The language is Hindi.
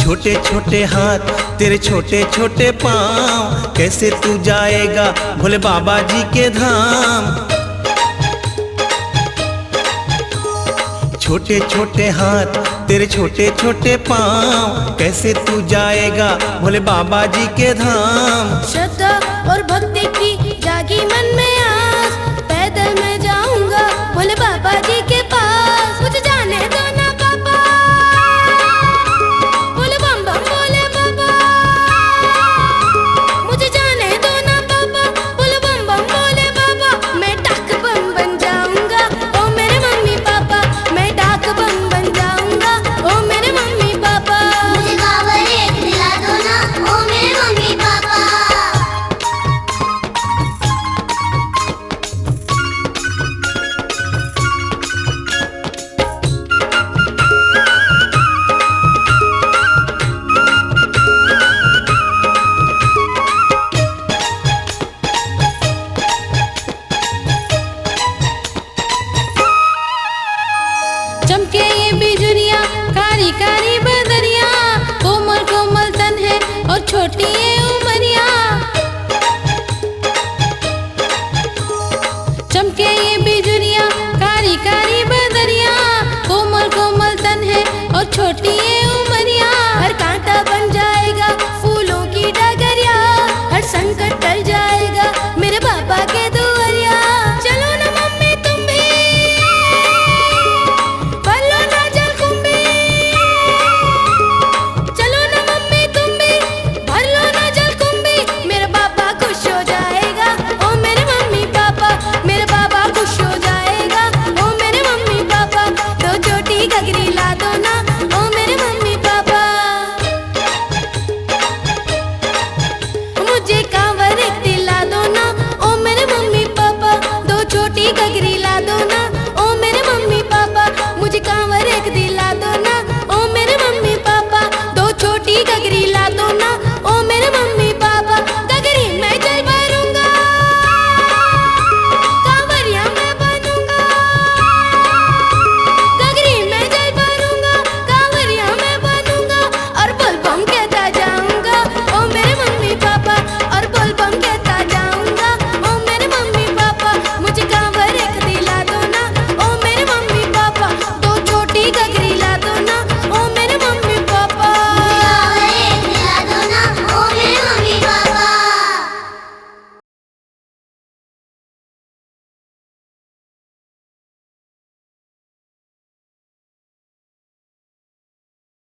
छोटे छोटे हाथ तेरे छोटे छोटे पाँव, कैसे तू जाएगा भोले बाबा जी के धाम। छोटे छोटे हाथ तेरे छोटे छोटे पाँव, कैसे तू जाएगा भोले बाबा जी के धाम। श्रद्धा और भक्ति की जागी मन में आस, पैदल मैं जाऊंगा भोले बाबा जी के पास। मुझे जाने दो ना पापा, बोले बम बम बोले बाबा। मुझे जाने दो ना पापा, बोले बम बम बोले बाबा। मैं डाक बम बन जाऊंगा ओ मेरे मम्मी पापा, मैं डाक बम बन जाऊंगा ओ मेरे मम्मी पापा। मुझे कांवर एक दिला दो ना ओ मेरे मम्मी पापा। चमके ये बिजुरिया, कारी कारी बदरिया, कोमल कोमल तन है और छोटी